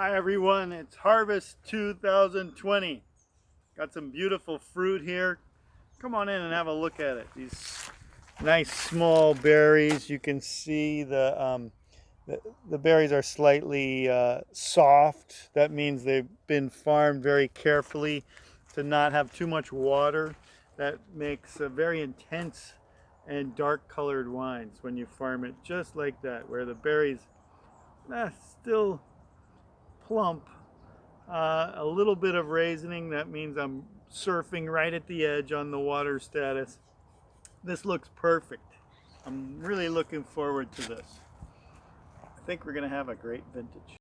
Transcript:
Hi everyone, it's Harvest 2020. Got some beautiful fruit here. Come on in and have a look at it. These nice small berries. You can see the berries are slightly soft. That means they've been farmed very carefully to not have too much water. That makes a very intense and dark colored wines when you farm it just like that, where the berries still plump. A little bit of raisioning, that means I'm surfing right at the edge on the water status. This looks perfect. I'm really looking forward to this. I think we're going to have a great vintage.